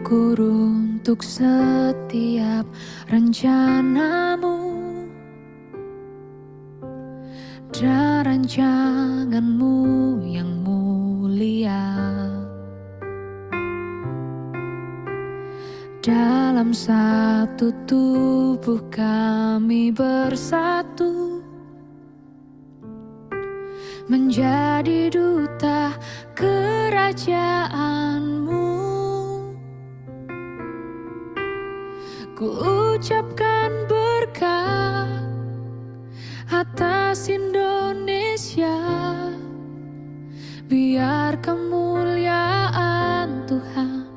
bersyukur untuk setiap rencanamu dan rancanganmu yang mulia. Dalam satu tubuh kami bersatu, menjadi duta kerajaanmu. Ku ucapkan berkat atas Indonesia, biar kemuliaan Tuhan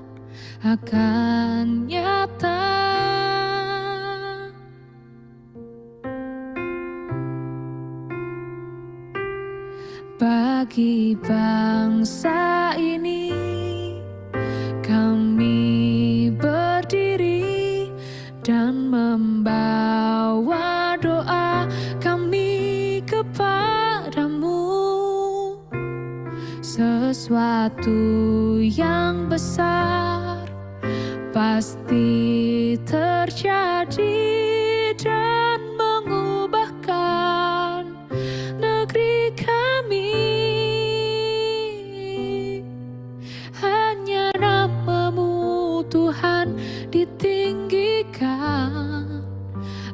akan nyata. Bagi bangsa ini kami berdiri dan membawa doa kami kepadamu. Sesuatu yang besar pasti terjadi dan mengubahkan negeri kami. Hanya nama-Mu Tuhan ditinggikan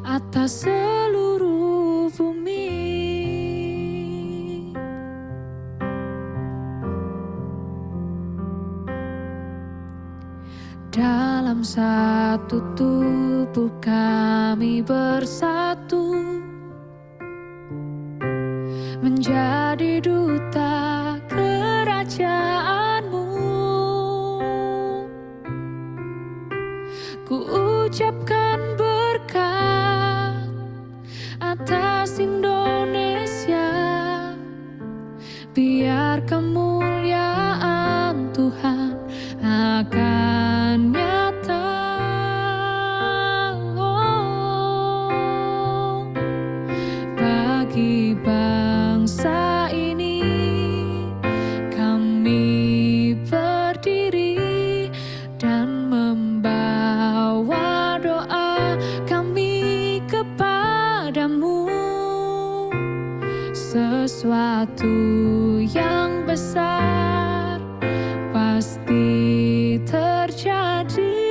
atas seluruh bumi. Dalam satu tubuh kami bersatu, menjadi duta kerajaan-Mu. Ku ucapkan berkat atas Indonesia, biar kemuliaan Tuhan akan nyata. Bagi bangsa ini kami berdiri dan membawa doa kami kepadamu. Sesuatu yang besar pasti terjadi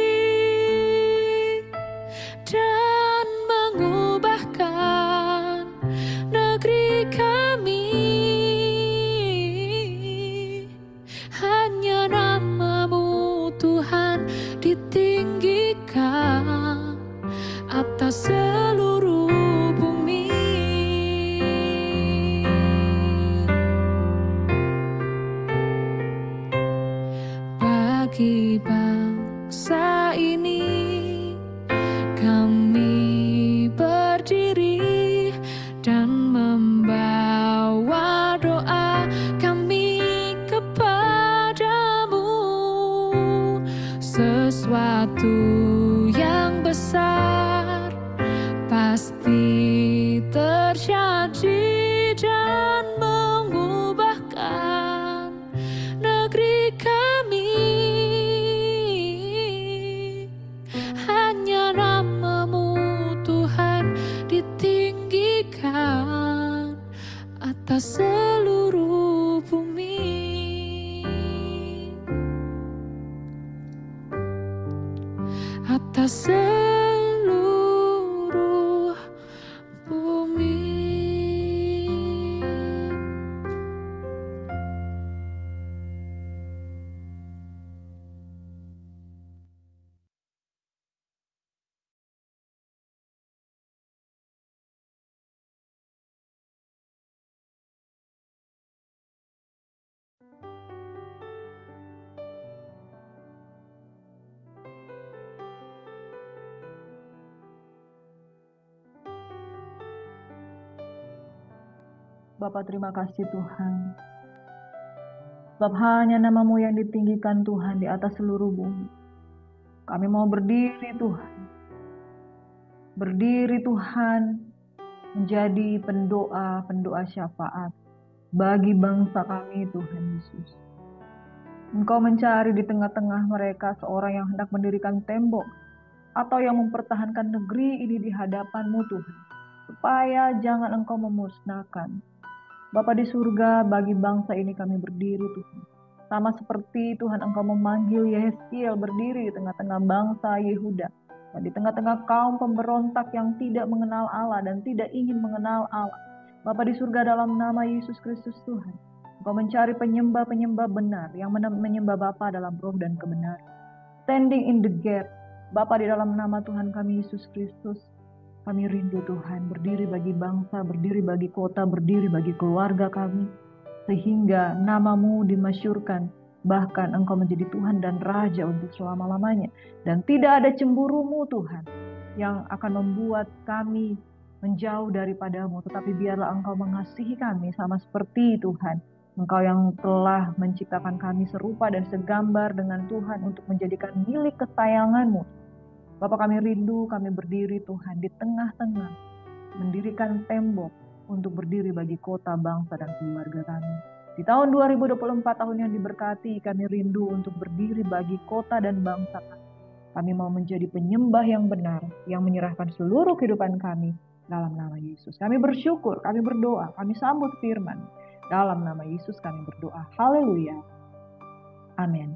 dan mengubahkan negeri kami. Hanya nama-Mu Tuhan ditinggikan atas seluruh bumi. Bagi bangsa ini kami berdiri dan membawa doa kami kepadamu. Sesuatu yang besar pasti terjadi dan mengubahkan negeri kami. Hanya nama-Mu Tuhan ditinggikan atas seluruh bumi. Atas seluruh bumi. Bapa, terima kasih Tuhan. Sebab hanya nama-Mu yang ditinggikan Tuhan di atas seluruh bumi. Kami mau berdiri Tuhan. Berdiri Tuhan menjadi pendoa syafaat bagi bangsa kami Tuhan Yesus. Engkau mencari di tengah-tengah mereka seorang yang hendak mendirikan tembok atau yang mempertahankan negeri ini di hadapan-Mu Tuhan, supaya jangan Engkau memusnahkan. Bapa di surga, bagi bangsa ini kami berdiri Tuhan. Sama seperti Tuhan Engkau memanggil Yehezkiel berdiri di tengah-tengah bangsa Yehuda. Dan di tengah-tengah kaum pemberontak yang tidak mengenal Allah dan tidak ingin mengenal Allah. Bapa di surga, dalam nama Yesus Kristus Tuhan, Engkau mencari penyembah-penyembah benar yang menyembah Bapa dalam roh dan kebenaran. Standing in the gap. Bapa, di dalam nama Tuhan kami Yesus Kristus, kami rindu Tuhan berdiri bagi bangsa, berdiri bagi kota, berdiri bagi keluarga kami. Sehingga nama-Mu dimasyurkan, bahkan Engkau menjadi Tuhan dan Raja untuk selama-lamanya. Dan tidak ada cemburu-Mu Tuhan yang akan membuat kami menjauh daripada-Mu. Tetapi biarlah Engkau mengasihi kami sama seperti Tuhan. Engkau yang telah menciptakan kami serupa dan segambar dengan Tuhan untuk menjadikan milik kesayangan-Mu. Bapa, kami rindu, kami berdiri Tuhan di tengah-tengah, mendirikan tembok untuk berdiri bagi kota, bangsa, dan keluarga kami. Di tahun 2024, tahun yang diberkati, kami rindu untuk berdiri bagi kota dan bangsa kami. Kami mau menjadi penyembah yang benar, yang menyerahkan seluruh kehidupan kami dalam nama Yesus. Kami bersyukur, kami berdoa, kami sambut firman. Dalam nama Yesus kami berdoa. Haleluya. Amin.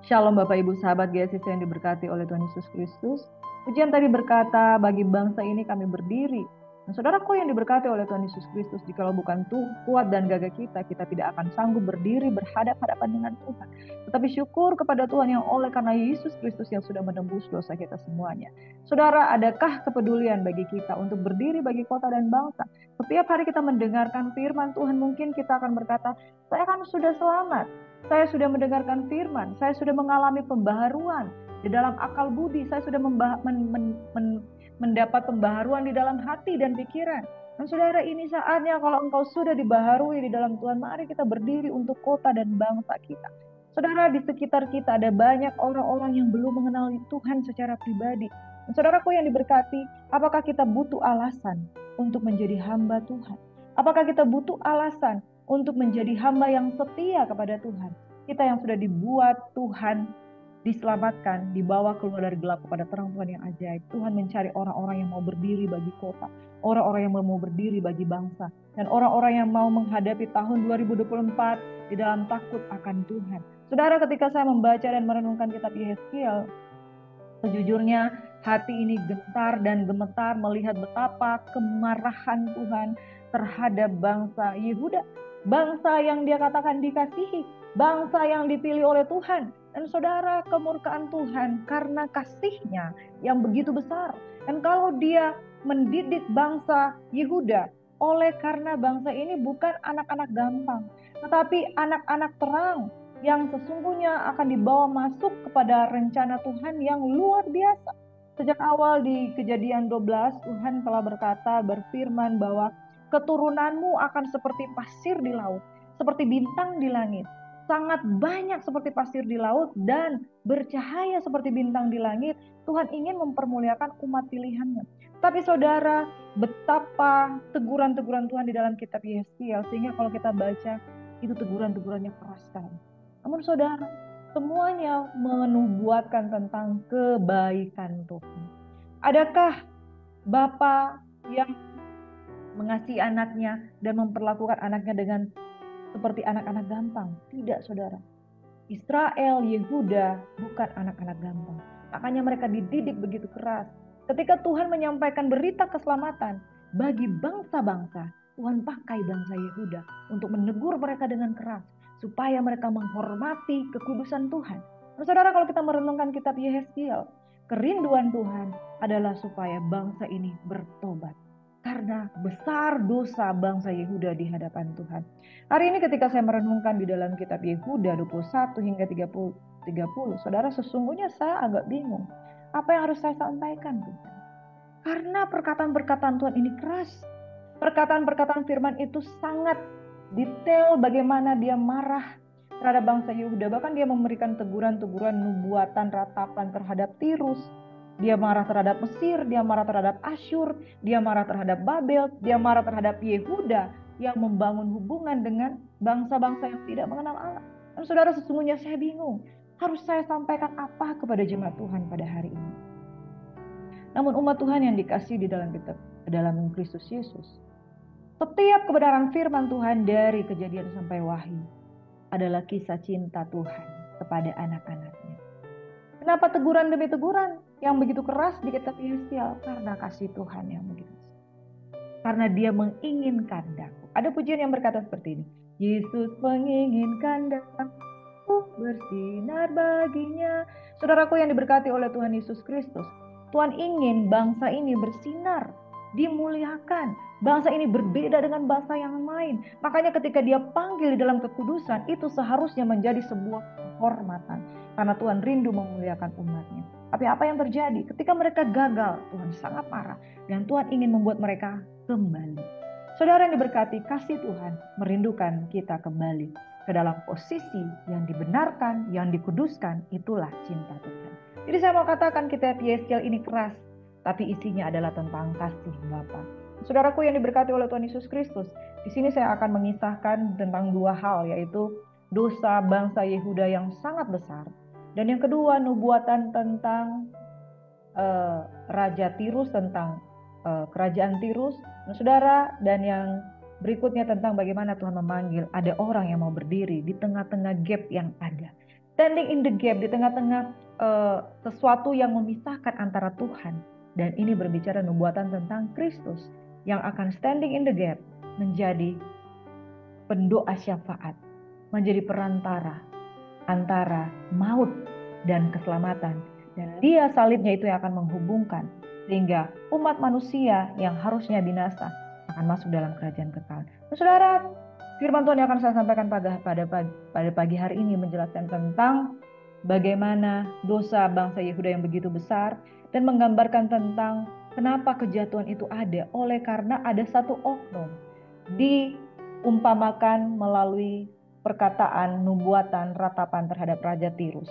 Shalom Bapak Ibu sahabat GSIS yang diberkati oleh Tuhan Yesus Kristus. Pujian tadi berkata, bagi bangsa ini kami berdiri. Nah, saudaraku yang diberkati oleh Tuhan Yesus Kristus, jikalau bukan kuat dan gagah kita tidak akan sanggup berdiri berhadap-hadapan dengan Tuhan. Tetapi syukur kepada Tuhan yang oleh karena Yesus Kristus yang sudah menembus dosa kita semuanya. Saudara, adakah kepedulian bagi kita untuk berdiri bagi kota dan bangsa? Setiap hari kita mendengarkan firman Tuhan, mungkin kita akan berkata, saya kan sudah selamat. Saya sudah mendengarkan firman, saya sudah mengalami pembaharuan di dalam akal budi, saya sudah mendapat pembaharuan di dalam hati dan pikiran. Dan saudara, ini saatnya kalau engkau sudah dibaharui di dalam Tuhan, mari kita berdiri untuk kota dan bangsa kita. Saudara, di sekitar kita ada banyak orang-orang yang belum mengenal Tuhan secara pribadi. Dan saudaraku yang diberkati, apakah kita butuh alasan untuk menjadi hamba Tuhan? Apakah kita butuh alasan untuk menjadi hamba yang setia kepada Tuhan? Kita yang sudah dibuat Tuhan, diselamatkan, dibawa keluar dari gelap kepada terang Tuhan yang ajaib. Tuhan mencari orang-orang yang mau berdiri bagi kota, orang-orang yang mau berdiri bagi bangsa, dan orang-orang yang mau menghadapi tahun 2024 di dalam takut akan Tuhan. Saudara, ketika saya membaca dan merenungkan kitab Yehezkiel, sejujurnya hati ini gentar dan gemetar melihat betapa kemarahan Tuhan terhadap bangsa Yehuda, bangsa yang Dia katakan dikasihi, bangsa yang dipilih oleh Tuhan. Dan saudara, kemurkaan Tuhan karena kasih-Nya yang begitu besar. Dan kalau Dia mendidik bangsa Yehuda, oleh karena bangsa ini bukan anak-anak gampang, tetapi anak-anak terang yang sesungguhnya akan dibawa masuk kepada rencana Tuhan yang luar biasa. Sejak awal di Kejadian 12, Tuhan telah berkata, berfirman bahwa keturunanmu akan seperti pasir di laut, seperti bintang di langit. Sangat banyak seperti pasir di laut dan bercahaya seperti bintang di langit. Tuhan ingin mempermuliakan umat pilihannya. Tapi saudara, betapa teguran-teguran Tuhan di dalam kitab Yehezkiel, sehingga kalau kita baca, itu teguran-tegurannya keras sekali. Namun saudara, semuanya menubuatkan tentang kebaikan Tuhan. Adakah Bapa yang mengasihi anaknya dan memperlakukan anaknya dengan seperti anak-anak gampang? Tidak, saudara. Israel, Yehuda bukan anak-anak gampang. Makanya mereka dididik begitu keras. Ketika Tuhan menyampaikan berita keselamatan bagi bangsa-bangsa, Tuhan pakai bangsa Yehuda untuk menegur mereka dengan keras, supaya mereka menghormati kekudusan Tuhan. Nah, saudara, kalau kita merenungkan kitab Yehezkiel, kerinduan Tuhan adalah supaya bangsa ini bertobat. Karena besar dosa bangsa Yehuda di hadapan Tuhan. Hari ini ketika saya merenungkan di dalam kitab Yehuda 21 hingga 30, saudara, sesungguhnya saya agak bingung. Apa yang harus saya sampaikan Tuhan? Karena perkataan-perkataan Tuhan ini keras. Perkataan-perkataan firman itu sangat detail bagaimana Dia marah terhadap bangsa Yehuda. Bahkan Dia memberikan teguran-teguran nubuatan ratapan terhadap Tirus. Dia marah terhadap Mesir, Dia marah terhadap Asyur, Dia marah terhadap Babel, Dia marah terhadap Yehuda yang membangun hubungan dengan bangsa-bangsa yang tidak mengenal Allah. Dan saudara, sesungguhnya saya bingung. Harus saya sampaikan apa kepada jemaat Tuhan pada hari ini? Namun umat Tuhan yang dikasihi di dalam Kristus Yesus, setiap kebenaran firman Tuhan dari Kejadian sampai Wahyu adalah kisah cinta Tuhan kepada anak-anaknya. Kenapa teguran demi teguran yang begitu keras di kitab Yesaya? Karena kasih Tuhan yang begitu besar. Karena dia menginginkan daku. Ada pujian yang berkata seperti ini. Yesus menginginkan daku bersinar baginya. Saudaraku yang diberkati oleh Tuhan Yesus Kristus, Tuhan ingin bangsa ini bersinar, dimuliakan. Bangsa ini berbeda dengan bangsa yang lain. Makanya ketika dia panggil di dalam kekudusan, itu seharusnya menjadi sebuah kehormatan. Karena Tuhan rindu memuliakan umatnya. Tapi apa yang terjadi? Ketika mereka gagal, Tuhan sangat marah. Dan Tuhan ingin membuat mereka kembali. Saudara yang diberkati, kasih Tuhan merindukan kita kembali ke dalam posisi yang dibenarkan, yang dikuduskan. Itulah cinta Tuhan. Jadi saya mau katakan kitab Yeskiel ini keras, tapi isinya adalah tentang kasih Bapa. Saudaraku yang diberkati oleh Tuhan Yesus Kristus, di sini saya akan mengisahkan tentang dua hal, yaitu dosa bangsa Yehuda yang sangat besar, dan yang kedua nubuatan tentang Raja Tirus, tentang kerajaan Tirus. Nah, saudara, dan yang berikutnya tentang bagaimana Tuhan memanggil ada orang yang mau berdiri di tengah-tengah gap yang ada. Standing in the gap, di tengah-tengah sesuatu yang memisahkan antara Tuhan. Dan ini berbicara nubuatan tentang Kristus yang akan standing in the gap, menjadi pendoa syafaat, menjadi perantara antara maut dan keselamatan. Dan dia salibnya itu yang akan menghubungkan, sehingga umat manusia yang harusnya binasa akan masuk dalam kerajaan kekal. Nah, saudara, firman Tuhan yang akan saya sampaikan pada pagi hari ini menjelaskan tentang bagaimana dosa bangsa Yehuda yang begitu besar, dan menggambarkan tentang kenapa kejatuhan itu ada, oleh karena ada satu oknum diumpamakan melalui perkataan nubuatan ratapan terhadap Raja Tirus.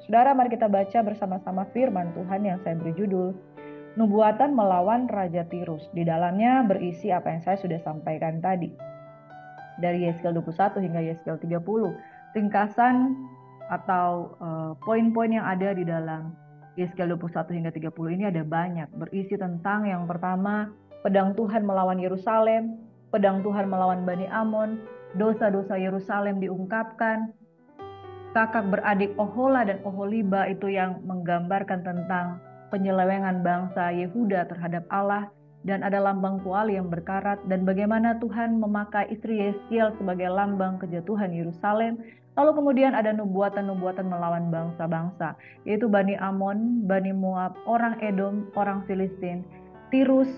Saudara, mari kita baca bersama-sama firman Tuhan yang saya beri judul Nubuatan Melawan Raja Tirus. Di dalamnya berisi apa yang saya sudah sampaikan tadi. Dari Yeskiel 21 hingga Yeskiel 30. Ringkasan atau poin-poin yang ada di dalam Yeskiel 21 hingga 30 ini ada banyak. Berisi tentang yang pertama, pedang Tuhan melawan Yerusalem, pedang Tuhan melawan Bani Amon, dosa-dosa Yerusalem diungkapkan, kakak beradik Ohola dan Oholiba itu yang menggambarkan tentang penyelewengan bangsa Yehuda terhadap Allah, dan ada lambang kuali yang berkarat, dan bagaimana Tuhan memakai istri Yeskiel sebagai lambang kejatuhan Yerusalem. Lalu kemudian ada nubuatan-nubuatan melawan bangsa-bangsa, yaitu Bani Amon, Bani Moab, orang Edom, orang Filistin, Tirus,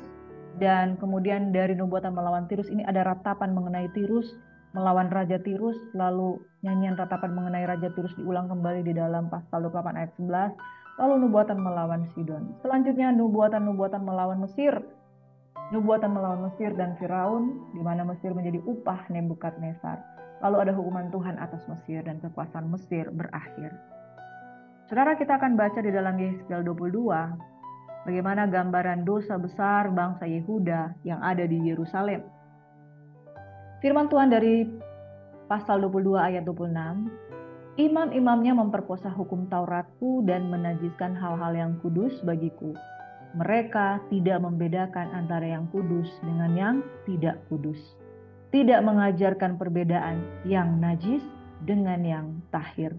dan kemudian dari nubuatan melawan Tirus ini ada ratapan mengenai Tirus, melawan Raja Tirus. Lalu nyanyian ratapan mengenai Raja Tirus diulang kembali di dalam pasal 28 ayat 11. Lalu nubuatan melawan Sidon. Selanjutnya nubuatan-nubuatan melawan Mesir. Nubuatan melawan Mesir dan Firaun, di mana Mesir menjadi upah Nebukadnezar. Lalu ada hukuman Tuhan atas Mesir dan kekuasaan Mesir berakhir. Saudara, kita akan baca di dalam Yeskiel 22 bagaimana gambaran dosa besar bangsa Yehuda yang ada di Yerusalem. Firman Tuhan dari pasal 22 ayat 26. Imam-imamnya memperkosa hukum Tauratku dan menajiskan hal-hal yang kudus bagiku. Mereka tidak membedakan antara yang kudus dengan yang tidak kudus. Tidak mengajarkan perbedaan yang najis dengan yang tahir.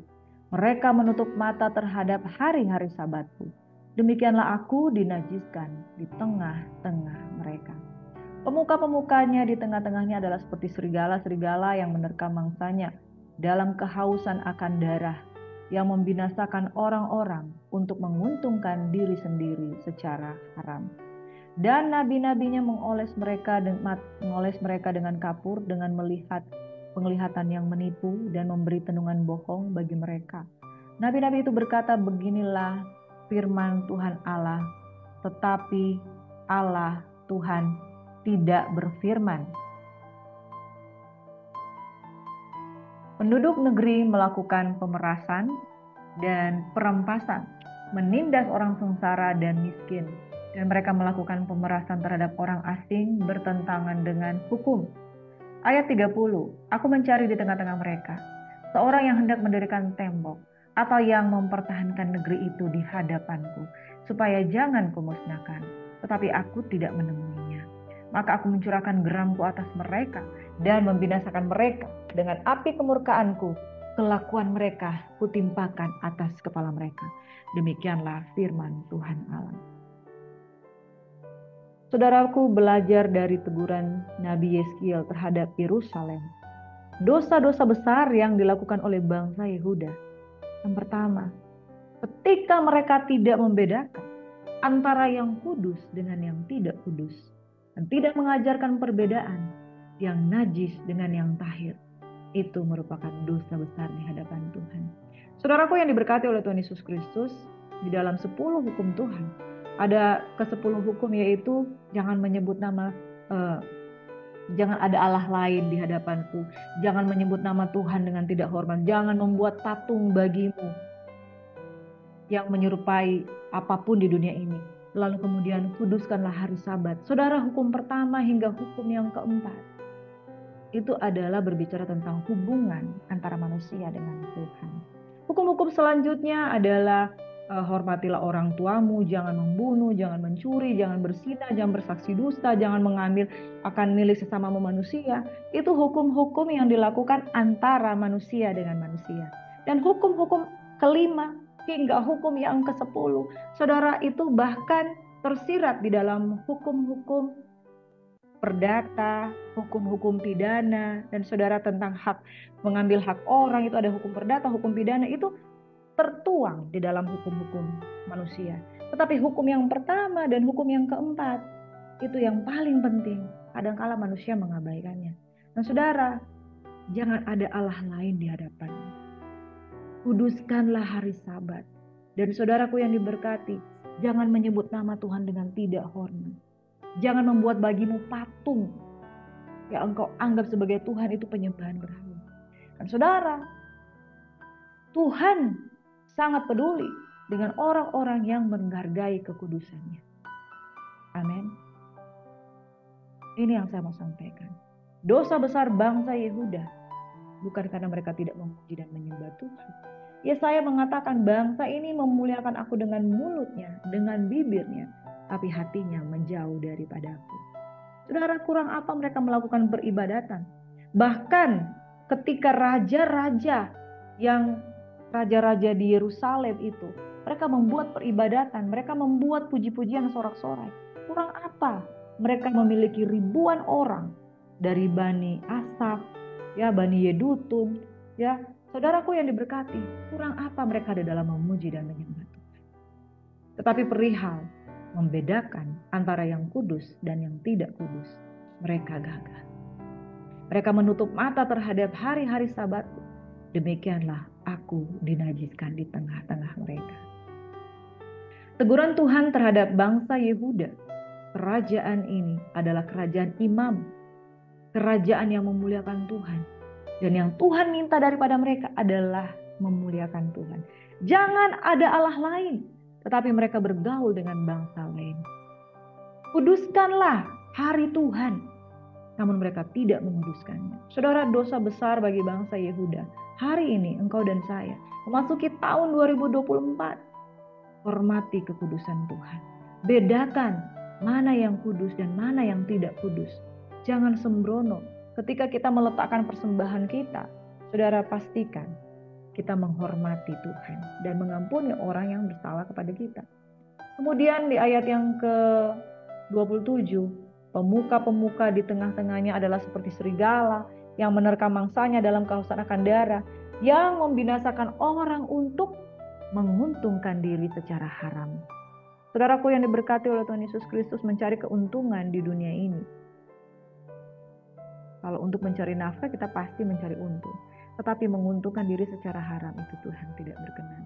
Mereka menutup mata terhadap hari-hari Sabatku. Demikianlah aku dinajiskan di tengah-tengah mereka. Pemuka-pemukanya di tengah-tengahnya adalah seperti serigala-serigala yang menerkam mangsanya dalam kehausan akan darah, yang membinasakan orang-orang untuk menguntungkan diri sendiri secara haram. Dan nabi-nabinya mengoles mereka dengan kapur, dengan melihat penglihatan yang menipu dan memberi tenungan bohong bagi mereka. Nabi-nabi itu berkata, beginilah firman Tuhan Allah, tetapi Allah Tuhan tidak berfirman. Penduduk negeri melakukan pemerasan dan perampasan, menindas orang sengsara dan miskin, dan mereka melakukan pemerasan terhadap orang asing bertentangan dengan hukum. Ayat 30, aku mencari di tengah-tengah mereka, seorang yang hendak mendirikan tembok atau yang mempertahankan negeri itu di hadapanku, supaya jangan kumusnahkan, tetapi aku tidak menemuinya. Maka aku mencurahkan geramku atas mereka dan membinasakan mereka dengan api kemurkaanku. Kelakuan mereka kutimpakan atas kepala mereka. Demikianlah firman Tuhan Allah. Saudaraku, belajar dari teguran Nabi Yeskiel terhadap Yerusalem. Dosa-dosa besar yang dilakukan oleh bangsa Yehuda. Yang pertama, ketika mereka tidak membedakan antara yang kudus dengan yang tidak kudus, dan tidak mengajarkan perbedaan yang najis dengan yang tahir, itu merupakan dosa besar di hadapan Tuhan. Saudaraku yang diberkati oleh Tuhan Yesus Kristus, di dalam 10 hukum Tuhan, ada ke-10 hukum, yaitu jangan menyebut nama, jangan ada Allah lain di hadapanku, jangan menyebut nama Tuhan dengan tidak hormat, jangan membuat patung bagimu yang menyerupai apapun di dunia ini. Lalu kemudian kuduskanlah hari Sabat. Saudara, hukum pertama hingga hukum yang keempat itu adalah berbicara tentang hubungan antara manusia dengan Tuhan. Hukum-hukum selanjutnya adalah hormatilah orang tuamu, jangan membunuh, jangan mencuri, jangan berzina, jangan bersaksi dusta, jangan mengambil akan milik sesamamu manusia. Itu hukum-hukum yang dilakukan antara manusia dengan manusia. Dan hukum-hukum kelima hingga hukum yang ke-10, saudara, itu bahkan tersirat di dalam hukum-hukum perdata, hukum-hukum pidana, dan saudara tentang hak mengambil hak orang, itu ada hukum perdata, hukum pidana, itu tertuang di dalam hukum-hukum manusia. Tetapi hukum yang pertama dan hukum yang keempat itu yang paling penting. Kadangkala manusia mengabaikannya. Dan saudara, jangan ada Allah lain di hadapanmu. Kuduskanlah hari Sabat. Dan saudaraku yang diberkati, jangan menyebut nama Tuhan dengan tidak hormat. Jangan membuat bagimu patung yang engkau anggap sebagai Tuhan, itu penyembahan berhala. Dan saudara, Tuhan sangat peduli dengan orang-orang yang menghargai kekudusannya. Amin. Ini yang saya mau sampaikan. Dosa besar bangsa Yehuda bukan karena mereka tidak memuji dan menyembah Tuhan. Yesaya mengatakan bangsa ini memuliakan aku dengan mulutnya, dengan bibirnya, tapi hatinya menjauh daripadaku. Saudara, kurang apa mereka melakukan peribadatan? Bahkan ketika raja-raja di Yerusalem itu, mereka membuat peribadatan, mereka membuat puji-pujian sorak-sorai. Kurang apa? Mereka memiliki ribuan orang dari Bani Asaf, ya, Bani Yedutun, ya. Saudaraku yang diberkati, kurang apa mereka ada dalam memuji dan menyembah Tuhan. Tetapi perihal membedakan antara yang kudus dan yang tidak kudus, mereka gagal. Mereka menutup mata terhadap hari-hari Sabat. Demikianlah aku dinajiskan di tengah-tengah mereka. Teguran Tuhan terhadap bangsa Yehuda, kerajaan ini adalah kerajaan imam, kerajaan yang memuliakan Tuhan. Dan yang Tuhan minta daripada mereka adalah memuliakan Tuhan. Jangan ada Allah lain, tetapi mereka bergaul dengan bangsa lain. Kuduskanlah hari Tuhan, namun mereka tidak menguduskannya. Saudara, dosa besar bagi bangsa Yehuda. Hari ini engkau dan saya memasuki tahun 2024. Hormati kekudusan Tuhan. Bedakan mana yang kudus dan mana yang tidak kudus. Jangan sembrono. Ketika kita meletakkan persembahan kita, saudara, pastikan kita menghormati Tuhan dan mengampuni orang yang bersalah kepada kita. Kemudian di ayat yang ke-27, pemuka-pemuka di tengah-tengahnya adalah seperti serigala yang menerkam mangsanya dalam kehausan akan darah, yang membinasakan orang untuk menguntungkan diri secara haram. Saudaraku yang diberkati oleh Tuhan Yesus Kristus, mencari keuntungan di dunia ini. Kalau untuk mencari nafkah kita pasti mencari untung. Tetapi menguntungkan diri secara haram itu Tuhan tidak berkenan.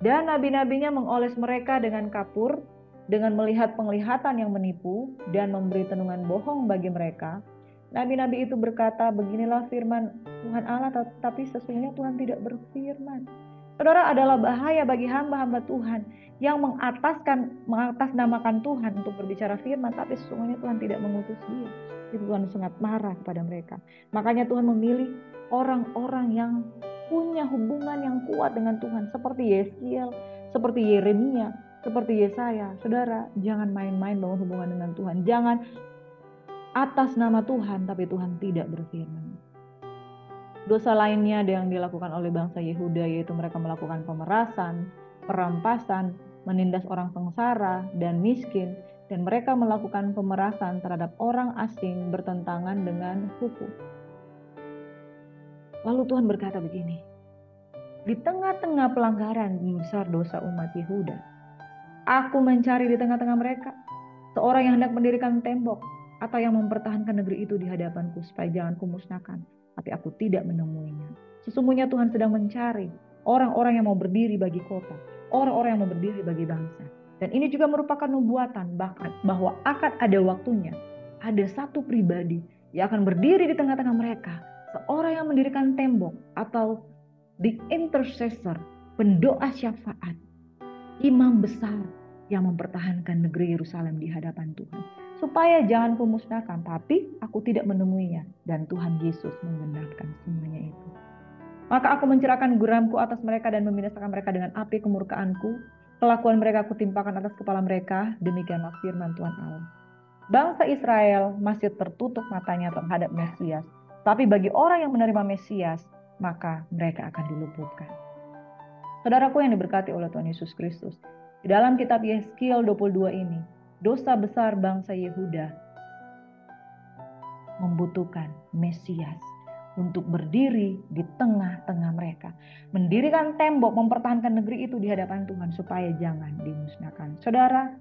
Dan nabi-nabinya mengoles mereka dengan kapur, dengan melihat penglihatan yang menipu dan memberi tenungan bohong bagi mereka. Nabi-nabi itu berkata, beginilah firman Tuhan Allah, tetapi sesungguhnya Tuhan tidak berfirman. Saudara, adalah bahaya bagi hamba-hamba Tuhan yang mengatasnamakan Tuhan untuk berbicara firman, tapi sesungguhnya Tuhan tidak mengutus dia. Itu Tuhan sangat marah kepada mereka. Makanya Tuhan memilih orang-orang yang punya hubungan yang kuat dengan Tuhan. Seperti Yeskiel, seperti Yeremia, seperti Yesaya. Saudara, jangan main-main bangun hubungan dengan Tuhan. Jangan atas nama Tuhan, tapi Tuhan tidak berfirman. Dosa lainnya yang dilakukan oleh bangsa Yehuda, yaitu mereka melakukan pemerasan, perampasan, menindas orang sengsara dan miskin, dan mereka melakukan pemerasan terhadap orang asing bertentangan dengan hukum. Lalu Tuhan berkata begini, di tengah-tengah pelanggaran besar dosa umat Yehuda, aku mencari di tengah-tengah mereka seorang yang hendak mendirikan tembok atau yang mempertahankan negeri itu di hadapanku supaya jangan kumusnahkan, tapi aku tidak menemuinya. Sesungguhnya Tuhan sedang mencari orang-orang yang mau berdiri bagi kota, orang-orang yang mau berdiri bagi bangsa. Dan ini juga merupakan nubuatan bahkan bahwa akan ada waktunya ada satu pribadi yang akan berdiri di tengah-tengah mereka, seorang yang mendirikan tembok atau the intercessor, pendoa syafaat, imam besar yang mempertahankan negeri Yerusalem di hadapan Tuhan. Supaya jangan kumusnahkan, tapi aku tidak menemuinya. Dan Tuhan Yesus menggenapkan semuanya itu. Maka aku mencerahkan geramku atas mereka dan membinasakan mereka dengan api kemurkaanku. Kelakuan mereka aku timpakan atas kepala mereka. Demikianlah firman Tuhan Allah. Bangsa Israel masih tertutup matanya terhadap Mesias. Tapi bagi orang yang menerima Mesias, maka mereka akan diluputkan. Saudaraku yang diberkati oleh Tuhan Yesus Kristus, di dalam kitab Yeskiel 22 ini, dosa besar bangsa Yehuda membutuhkan Mesias untuk berdiri di tengah-tengah mereka. Mendirikan tembok, mempertahankan negeri itu di hadapan Tuhan supaya jangan dimusnahkan. Saudara,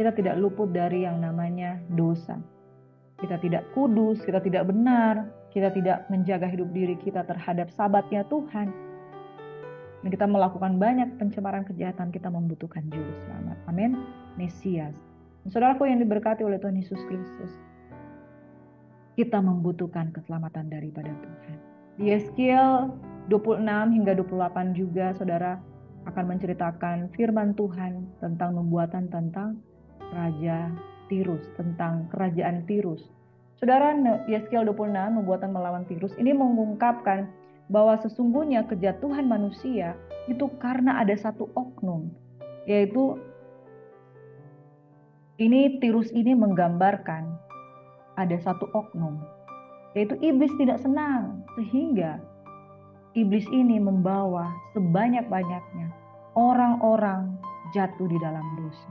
kita tidak luput dari yang namanya dosa. Kita tidak kudus, kita tidak benar, kita tidak menjaga hidup diri kita terhadap sabatnya Tuhan. Dan kita melakukan banyak pencemaran kejahatan, kita membutuhkan juru selamat. Amin. Mesias. Saudaraku yang diberkati oleh Tuhan Yesus Kristus, kita membutuhkan keselamatan daripada Tuhan. Di Yeskiel 26 hingga 28 juga saudara akan menceritakan firman Tuhan tentang nubuatan tentang Raja Tirus, tentang kerajaan Tirus. Saudara, Yeskiel 26 nubuatan melawan Tirus ini mengungkapkan bahwa sesungguhnya kejatuhan manusia itu karena ada satu oknum, yaitu Tirus ini menggambarkan ada satu oknum, yaitu iblis tidak senang sehingga iblis ini membawa sebanyak-banyaknya orang-orang jatuh di dalam dosa.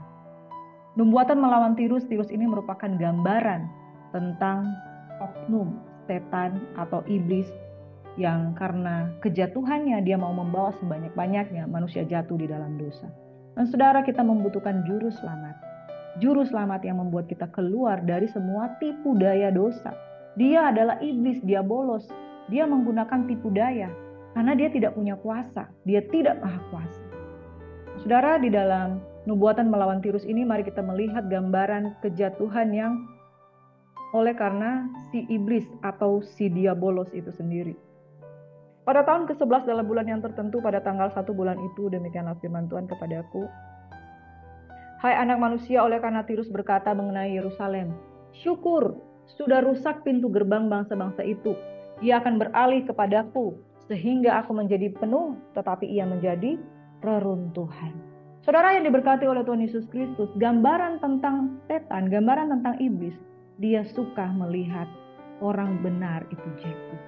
Nubuatan melawan Tirus ini merupakan gambaran tentang oknum setan atau iblis yang karena kejatuhannya dia mau membawa sebanyak-banyaknya manusia jatuh di dalam dosa. Dan saudara, kita membutuhkan juru selamat. Juru selamat yang membuat kita keluar dari semua tipu daya dosa. Dia adalah iblis, diabolos. Dia menggunakan tipu daya karena dia tidak punya kuasa. Dia tidak maha kuasa. Saudara, di dalam nubuatan melawan Tirus ini mari kita melihat gambaran kejatuhan yang oleh karena si iblis atau si diabolos itu sendiri. Pada tahun ke-11 dalam bulan yang tertentu, pada tanggal 1 bulan itu, demikianlah firman Tuhan kepadaku. Hai anak manusia, oleh karena Tirus berkata mengenai Yerusalem, syukur, sudah rusak pintu gerbang bangsa-bangsa itu. Ia akan beralih kepadaku, sehingga aku menjadi penuh, tetapi ia menjadi reruntuhan. Saudara yang diberkati oleh Tuhan Yesus Kristus, gambaran tentang setan, gambaran tentang iblis, dia suka melihat orang benar itu jatuh.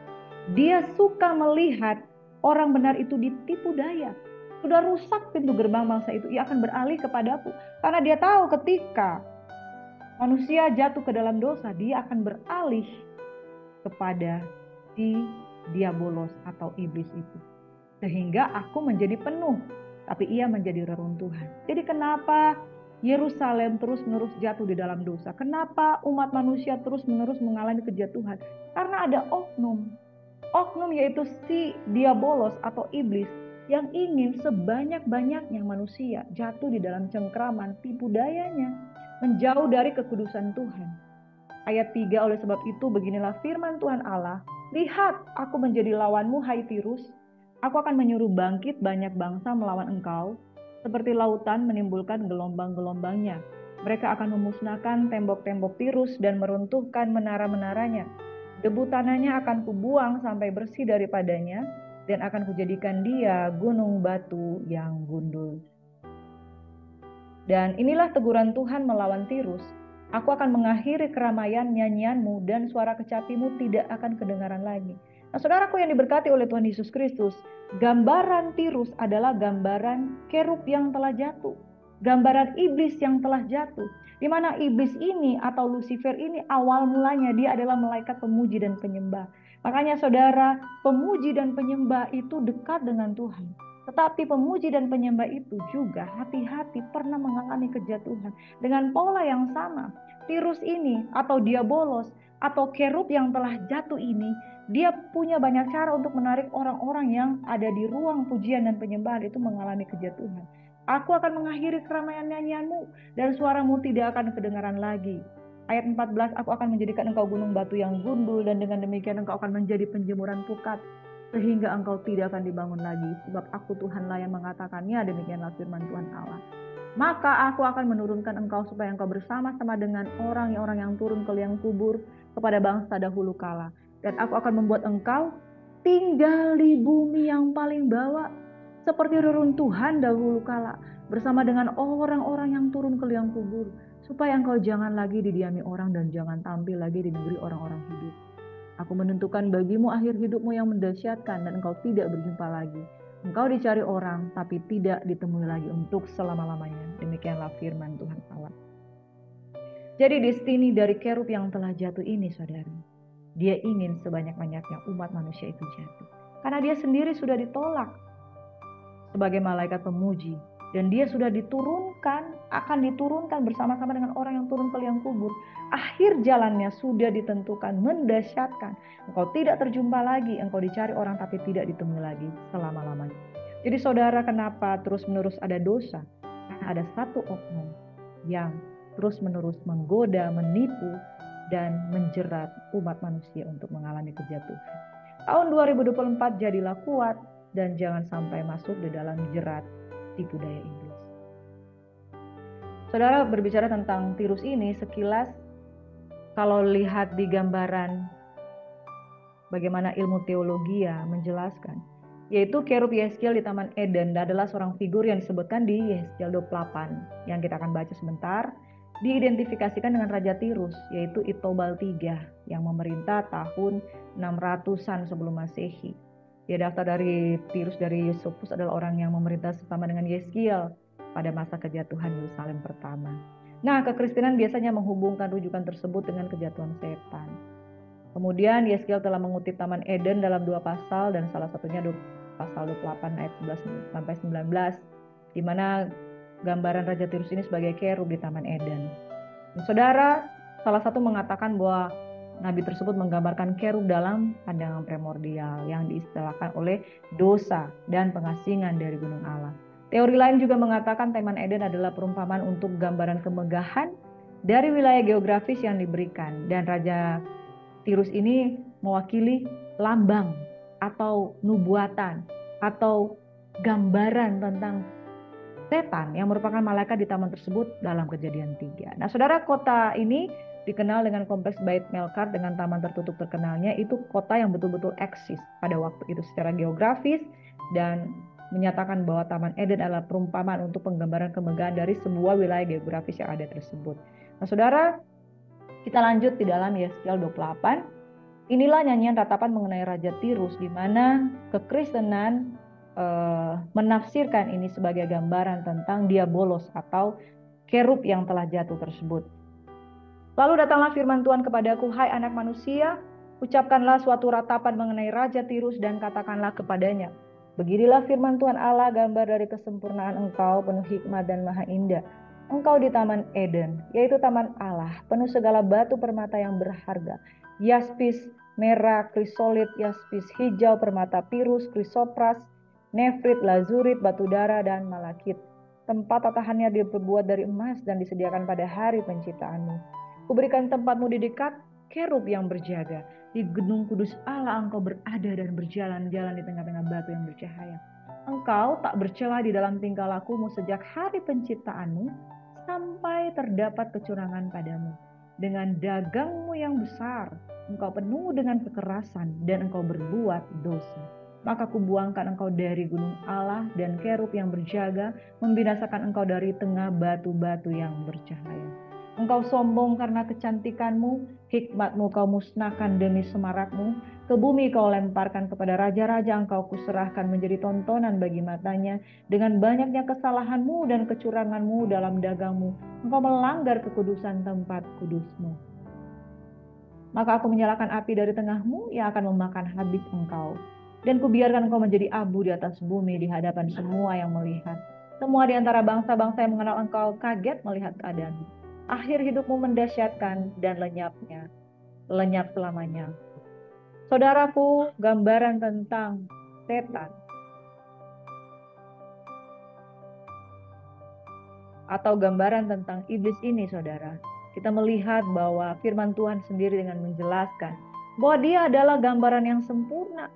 Dia suka melihat orang benar itu ditipu daya. Sudah rusak pintu gerbang bangsa itu, ia akan beralih kepadaku. Karena dia tahu ketika manusia jatuh ke dalam dosa, dia akan beralih kepada si diabolos atau iblis itu. Sehingga aku menjadi penuh, tapi ia menjadi reruntuhan. Jadi kenapa Yerusalem terus-menerus jatuh di dalam dosa? Kenapa umat manusia terus-menerus mengalami kejatuhan? Karena ada oknum. Oknum yaitu si diabolos atau iblis yang ingin sebanyak-banyaknya manusia jatuh di dalam cengkraman tipu dayanya, menjauh dari kekudusan Tuhan. Ayat 3, oleh sebab itu beginilah firman Tuhan Allah, lihat aku menjadi lawanmu hai Tirus, aku akan menyuruh bangkit banyak bangsa melawan engkau, seperti lautan menimbulkan gelombang-gelombangnya. Mereka akan memusnahkan tembok-tembok Tirus dan meruntuhkan menara-menaranya. Debu tanahnya akan kubuang sampai bersih daripadanya, dan akan kujadikan dia gunung batu yang gundul. Dan inilah teguran Tuhan melawan Tirus. Aku akan mengakhiri keramaian nyanyianmu dan suara kecapimu tidak akan kedengaran lagi. Nah, saudaraku yang diberkati oleh Tuhan Yesus Kristus, gambaran Tirus adalah gambaran kerub yang telah jatuh. Gambaran iblis yang telah jatuh. Di mana iblis ini atau Lucifer ini awal mulanya dia adalah malaikat pemuji dan penyembah. Makanya saudara, pemuji dan penyembah itu dekat dengan Tuhan. Tetapi pemuji dan penyembah itu juga hati-hati pernah mengalami kejatuhan. Dengan pola yang sama, Tirus ini atau diabolos atau kerub yang telah jatuh ini, dia punya banyak cara untuk menarik orang-orang yang ada di ruang pujian dan penyembahan itu mengalami kejatuhan. Aku akan mengakhiri keramaian nyanyianmu dan suaramu tidak akan kedengaran lagi. Ayat 14, aku akan menjadikan engkau gunung batu yang gundul dan dengan demikian engkau akan menjadi penjemuran pukat sehingga engkau tidak akan dibangun lagi. Sebab aku Tuhanlah yang mengatakannya, demikianlah firman Tuhan Allah. Maka aku akan menurunkan engkau supaya engkau bersama-sama dengan orang-orang yang turun ke liang kubur kepada bangsa dahulu kala. Dan aku akan membuat engkau tinggal di bumi yang paling bawah seperti reruntuhan dahulu kala bersama dengan orang-orang yang turun ke liang kubur, supaya engkau jangan lagi didiami orang dan jangan tampil lagi di negeri orang-orang hidup. Aku menentukan bagimu akhir hidupmu yang mendahsyatkan dan engkau tidak berjumpa lagi. Engkau dicari orang tapi tidak ditemui lagi untuk selama-lamanya. Demikianlah firman Tuhan Allah. Jadi destiny dari kerub yang telah jatuh ini, saudara, dia ingin sebanyak-banyaknya umat manusia itu jatuh. Karena dia sendiri sudah ditolak sebagai malaikat pemuji. Dan dia sudah akan diturunkan bersama-sama dengan orang yang turun ke liang kubur. Akhir jalannya sudah ditentukan, mendahsyatkan. Engkau tidak terjumpa lagi, engkau dicari orang tapi tidak ditemui lagi selama-lamanya. Jadi saudara, kenapa terus-menerus ada dosa? Karena ada satu oknum yang terus-menerus menggoda, menipu, dan menjerat umat manusia untuk mengalami kejatuhan. Tahun 2024 jadilah kuat dan jangan sampai masuk di dalam jerat tipu daya iblis. Saudara, berbicara tentang Tirus ini, sekilas kalau lihat di gambaran bagaimana ilmu teologi menjelaskan, yaitu kerub Yeskiel di Taman Eden adalah seorang figur yang disebutkan di Yeskiel 28 yang kita akan baca sebentar, diidentifikasikan dengan Raja Tirus, yaitu Itobal III yang memerintah tahun 600-an sebelum Masehi. Dia daftar dari Tirus dari Yusufus adalah orang yang memerintah sama dengan Yeskiel pada masa kejatuhan Yerusalem pertama. Nah, kekristenan biasanya menghubungkan rujukan tersebut dengan kejatuhan setan. Kemudian Yeskiel telah mengutip Taman Eden dalam 2 pasal dan salah satunya pasal 28 ayat 11 sampai 19, di mana gambaran Raja Tirus ini sebagai kerub di Taman Eden. Saudara, salah satu mengatakan bahwa nabi tersebut menggambarkan kerub dalam pandangan primordial yang diistilahkan oleh dosa dan pengasingan dari gunung Allah. Teori lain juga mengatakan Taman Eden adalah perumpamaan untuk gambaran kemegahan dari wilayah geografis yang diberikan. Dan Raja Tirus ini mewakili lambang atau nubuatan atau gambaran tentang setan yang merupakan malaikat di taman tersebut dalam Kejadian 3. Nah, saudara, kota ini dikenal dengan kompleks Bait Melkar dengan taman tertutup terkenalnya. Itu kota yang betul-betul eksis pada waktu itu secara geografis dan menyatakan bahwa Taman Eden adalah perumpamaan untuk penggambaran kemegahan dari sebuah wilayah geografis yang ada tersebut. Nah, saudara, kita lanjut di dalam Yeskiel 28. Inilah nyanyian ratapan mengenai Raja Tirus, di mana kekristenan menafsirkan ini sebagai gambaran tentang diabolos atau kerub yang telah jatuh tersebut. Lalu datanglah firman Tuhan kepadaku, hai anak manusia, ucapkanlah suatu ratapan mengenai Raja Tirus dan katakanlah kepadanya, beginilah firman Tuhan Allah, gambar dari kesempurnaan engkau, penuh hikmat dan maha indah. Engkau di Taman Eden, yaitu Taman Allah, penuh segala batu permata yang berharga, yaspis, merah, krisolit, yaspis, hijau, permata pirus, krisopras, nefrit, lazurit, batu dara, dan malakit. Tempat tatahannya diperbuat dari emas dan disediakan pada hari penciptaanmu. Kuberikan tempatmu di dekat kerub yang berjaga. Di gedung kudus Allah engkau berada dan berjalan-jalan di tengah-tengah batu yang bercahaya. Engkau tak bercela di dalam tingkah lakumu sejak hari penciptaanmu sampai terdapat kecurangan padamu. Dengan dagangmu yang besar, engkau penuh dengan kekerasan dan engkau berbuat dosa. Maka kubuangkan engkau dari gunung Allah, dan kerub yang berjaga membinasakan engkau dari tengah batu-batu yang bercahaya. Engkau sombong karena kecantikanmu, hikmatmu kau musnahkan demi semarakmu. Ke bumi kau lemparkan kepada raja-raja, engkau kuserahkan menjadi tontonan bagi matanya. Dengan banyaknya kesalahanmu dan kecuranganmu dalam dagangmu, engkau melanggar kekudusan tempat kudusmu. Maka aku menyalakan api dari tengahmu yang akan memakan habis engkau. Dan kubiarkan engkau menjadi abu di atas bumi di hadapan semua yang melihat. Semua di antara bangsa-bangsa yang mengenal engkau kaget melihat keadaanmu. Akhir hidupmu mendahsyatkan dan lenyap selamanya. Saudaraku, gambaran tentang setan atau gambaran tentang iblis ini, saudara. Kita melihat bahwa firman Tuhan sendiri dengan menjelaskan bahwa dia adalah gambaran yang sempurna,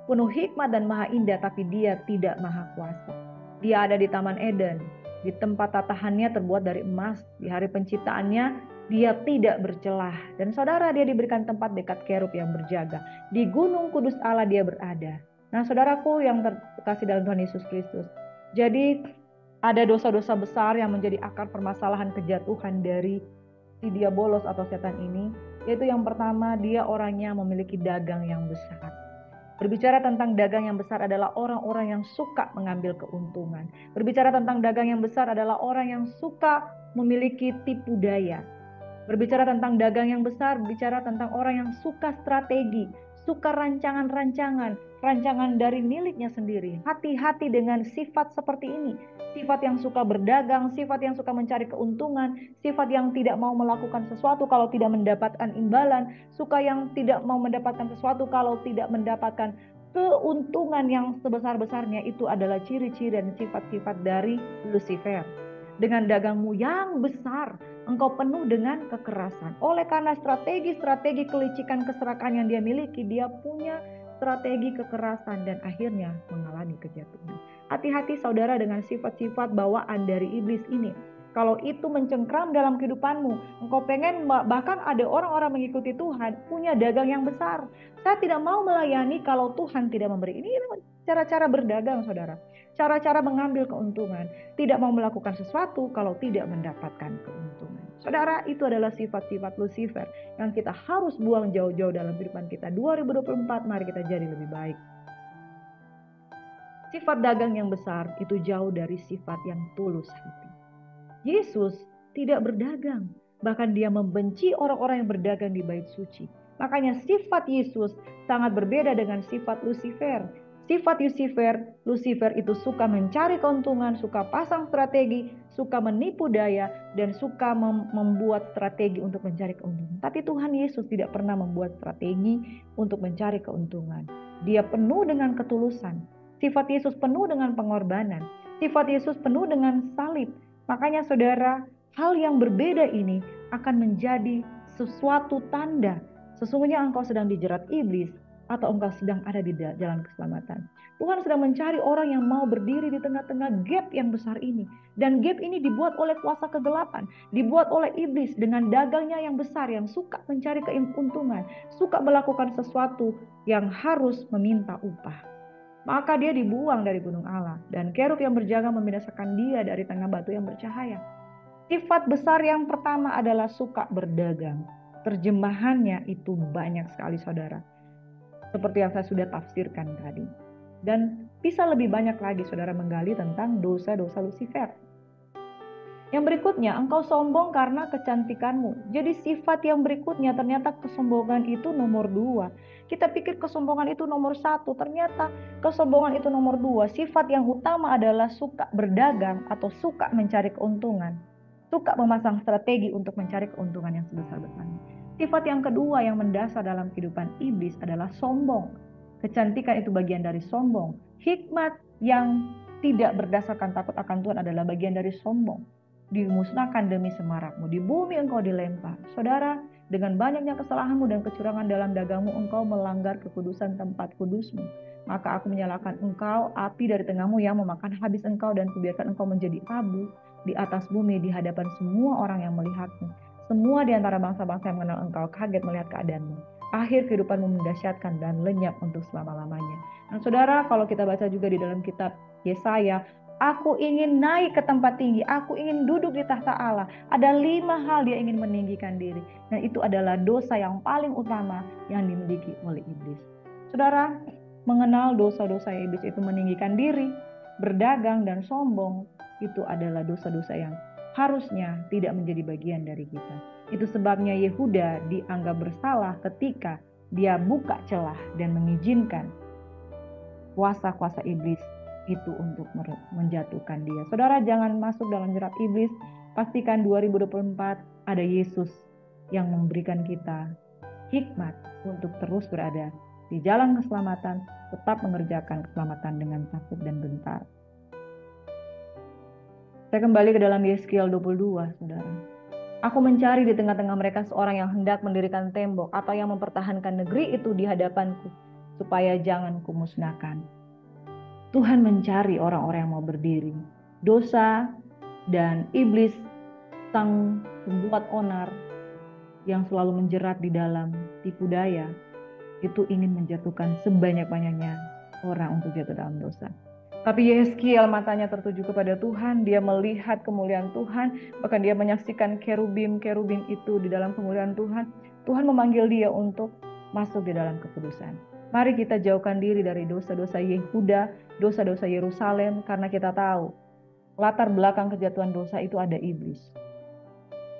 penuh hikmat dan maha indah, tapi dia tidak maha kuasa. Dia ada di Taman Eden, di tempat tatahannya terbuat dari emas. Di hari penciptaannya dia tidak bercelah. Dan saudara, dia diberikan tempat dekat kerub yang berjaga. Di gunung kudus Allah dia berada. Nah, saudaraku yang terkasih dalam Tuhan Yesus Kristus. Jadi ada dosa-dosa besar yang menjadi akar permasalahan kejatuhan dari si diabolos atau setan ini. Yaitu yang pertama, dia orangnya memiliki dagang yang besar. Berbicara tentang dagang yang besar adalah orang-orang yang suka mengambil keuntungan. Berbicara tentang dagang yang besar adalah orang yang suka memiliki tipu daya. Berbicara tentang dagang yang besar, bicara tentang orang yang suka strategi, suka rancangan dari miliknya sendiri. Hati-hati dengan sifat seperti ini. Sifat yang suka berdagang, sifat yang suka mencari keuntungan, sifat yang tidak mau melakukan sesuatu kalau tidak mendapatkan imbalan, suka yang tidak mau mendapatkan sesuatu kalau tidak mendapatkan keuntungan yang sebesar-besarnya. Itu adalah ciri-ciri dan sifat-sifat dari Lucifer. Dengan dagangmu yang besar, engkau penuh dengan kekerasan. Oleh karena strategi-strategi kelicikan keserakahan yang dia miliki, dia punya strategi kekerasan dan akhirnya mengalami kejatuhan. Hati-hati saudara dengan sifat-sifat bawaan dari iblis ini. Kalau itu mencengkram dalam kehidupanmu, engkau pengen, bahkan ada orang-orang mengikuti Tuhan, punya dagang yang besar. Saya tidak mau melayani kalau Tuhan tidak memberi. Ini cara-cara berdagang, saudara. Cara-cara mengambil keuntungan. Tidak mau melakukan sesuatu kalau tidak mendapatkan keuntungan. Saudara, itu adalah sifat-sifat Lucifer yang kita harus buang jauh-jauh dalam kehidupan kita. 2024, mari kita jadi lebih baik. Sifat dagang yang besar itu jauh dari sifat yang tulus hati. Yesus tidak berdagang, bahkan dia membenci orang-orang yang berdagang di bait suci. Makanya sifat Yesus sangat berbeda dengan sifat Lucifer. Sifat Lucifer itu suka mencari keuntungan, suka pasang strategi, suka menipu daya, dan suka membuat strategi untuk mencari keuntungan. Tapi Tuhan Yesus tidak pernah membuat strategi untuk mencari keuntungan. Dia penuh dengan ketulusan. Sifat Yesus penuh dengan pengorbanan. Sifat Yesus penuh dengan salib. Makanya saudara, hal yang berbeda ini akan menjadi sesuatu tanda. Sesungguhnya engkau sedang dijerat iblis atau engkau sedang ada di jalan keselamatan. Tuhan sedang mencari orang yang mau berdiri di tengah-tengah gap yang besar ini. Dan gap ini dibuat oleh kuasa kegelapan. Dibuat oleh iblis dengan dagangnya yang besar yang suka mencari keuntungan. Suka melakukan sesuatu yang harus meminta upah. Maka dia dibuang dari gunung Allah. Dan kerub yang berjaga membinasakan dia dari tengah batu yang bercahaya. Sifat besar yang pertama adalah suka berdagang. Terjemahannya itu banyak sekali saudara. Seperti yang saya sudah tafsirkan tadi. Dan bisa lebih banyak lagi saudara menggali tentang dosa-dosa Lucifer. Yang berikutnya, engkau sombong karena kecantikanmu. Jadi sifat yang berikutnya ternyata kesombongan itu nomor 2. Kita pikir kesombongan itu nomor 1, ternyata kesombongan itu nomor 2. Sifat yang utama adalah suka berdagang atau suka mencari keuntungan. Suka memasang strategi untuk mencari keuntungan yang sebesar-besarnya. Sifat yang kedua yang mendasar dalam kehidupan iblis adalah sombong. Kecantikan itu bagian dari sombong. Hikmat yang tidak berdasarkan takut akan Tuhan adalah bagian dari sombong. Dimusnahkan demi semarakmu, di bumi engkau dilempar. Saudara, dengan banyaknya kesalahanmu dan kecurangan dalam dagangmu, engkau melanggar kekudusan tempat kudusmu. Maka aku menyalakan engkau api dari tengahmu yang memakan habis engkau, dan kubiarkan engkau menjadi abu di atas bumi di hadapan semua orang yang melihatmu. Semua di antara bangsa-bangsa yang mengenal engkau kaget melihat keadaanmu. akhir kehidupanmu mendahsyatkan dan lenyap untuk selama-lamanya. Nah saudara, kalau kita baca juga di dalam kitab Yesaya, aku ingin naik ke tempat tinggi, aku ingin duduk di tahta Allah. Ada 5 hal dia ingin meninggikan diri. Dan itu adalah dosa yang paling utama yang dimiliki oleh iblis. Saudara, mengenal dosa-dosa iblis itu meninggikan diri, berdagang dan sombong, itu adalah dosa-dosa yang harusnya tidak menjadi bagian dari kita. Itu sebabnya Yehuda dianggap bersalah ketika dia buka celah dan mengizinkan kuasa-kuasa iblis itu untuk menjatuhkan dia. Saudara, jangan masuk dalam jerat iblis. Pastikan 2024 ada Yesus yang memberikan kita hikmat untuk terus berada di jalan keselamatan, tetap mengerjakan keselamatan dengan takut dan gentar. Saya kembali ke dalam Yeskiel 22, saudara. Aku mencari di tengah-tengah mereka seorang yang hendak mendirikan tembok atau yang mempertahankan negeri itu di hadapanku, supaya jangan kumusnahkan. Tuhan mencari orang-orang yang mau berdiri. Dosa dan iblis, sang pembuat onar yang selalu menjerat di dalam tipu daya, itu ingin menjatuhkan sebanyak-banyaknya orang untuk jatuh dalam dosa. Tapi Yeskiel matanya tertuju kepada Tuhan, dia melihat kemuliaan Tuhan, bahkan dia menyaksikan kerubim-kerubim itu di dalam kemuliaan Tuhan. Tuhan memanggil dia untuk masuk di dalam kekudusan. Mari kita jauhkan diri dari dosa-dosa Yehuda, dosa-dosa Yerusalem, karena kita tahu latar belakang kejatuhan dosa itu ada iblis.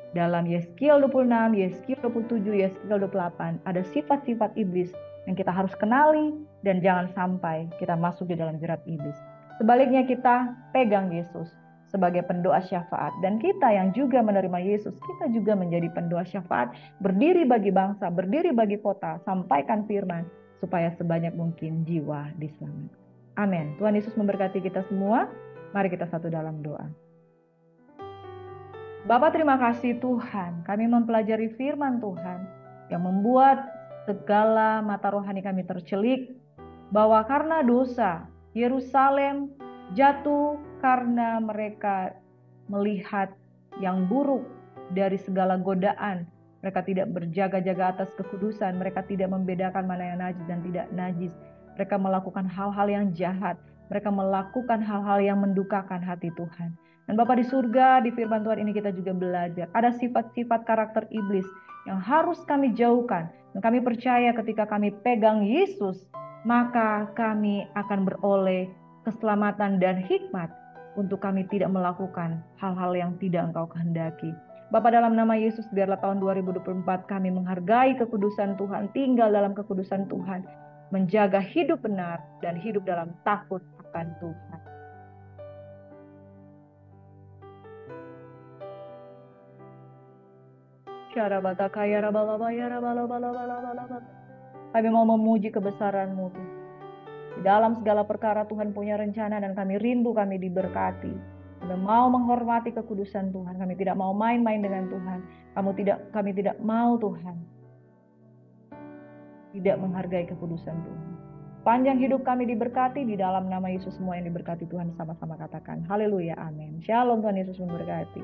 Dalam Yeskiel 26, Yeskiel 27, Yeskiel 28 ada sifat-sifat iblis yang kita harus kenali dan jangan sampai kita masuk di dalam jerat iblis. Sebaliknya kita pegang Yesus sebagai pendoa syafaat, dan kita yang juga menerima Yesus, kita juga menjadi pendoa syafaat, berdiri bagi bangsa, berdiri bagi kota, sampaikan firman supaya sebanyak mungkin jiwa diselamatkan. Amin. Tuhan Yesus memberkati kita semua. Mari kita satu dalam doa. Bapa, terima kasih Tuhan, kami mempelajari firman Tuhan yang membuat segala mata rohani kami tercelik, bahwa karena dosa Yerusalem jatuh karena mereka melihat yang buruk dari segala godaan. Mereka tidak berjaga-jaga atas kekudusan, mereka tidak membedakan mana yang najis dan tidak najis. Mereka melakukan hal-hal yang jahat, mereka melakukan hal-hal yang mendukakan hati Tuhan. Dan Bapa di surga, di firman Tuhan ini kita juga belajar ada sifat-sifat karakter iblis yang harus kami jauhkan. Dan kami percaya ketika kami pegang Yesus, maka kami akan beroleh keselamatan dan hikmat untuk kami tidak melakukan hal-hal yang tidak Engkau kehendaki. Bapa, dalam nama Yesus, biarlah tahun 2024 kami menghargai kekudusan Tuhan, tinggal dalam kekudusan Tuhan, menjaga hidup benar dan hidup dalam takut akan Tuhan. Kami mau memuji kebesaran-Mu Tuhan. Di dalam segala perkara Tuhan punya rencana dan kami rindu kami diberkati. Kami mau menghormati kekudusan Tuhan. Kami tidak mau main-main dengan Tuhan. Kami tidak mau Tuhan tidak menghargai kekudusan Tuhan. Panjang hidup kami diberkati, di dalam nama Yesus semua yang diberkati Tuhan sama-sama katakan haleluya, amin. Shalom, Tuhan Yesus memberkati.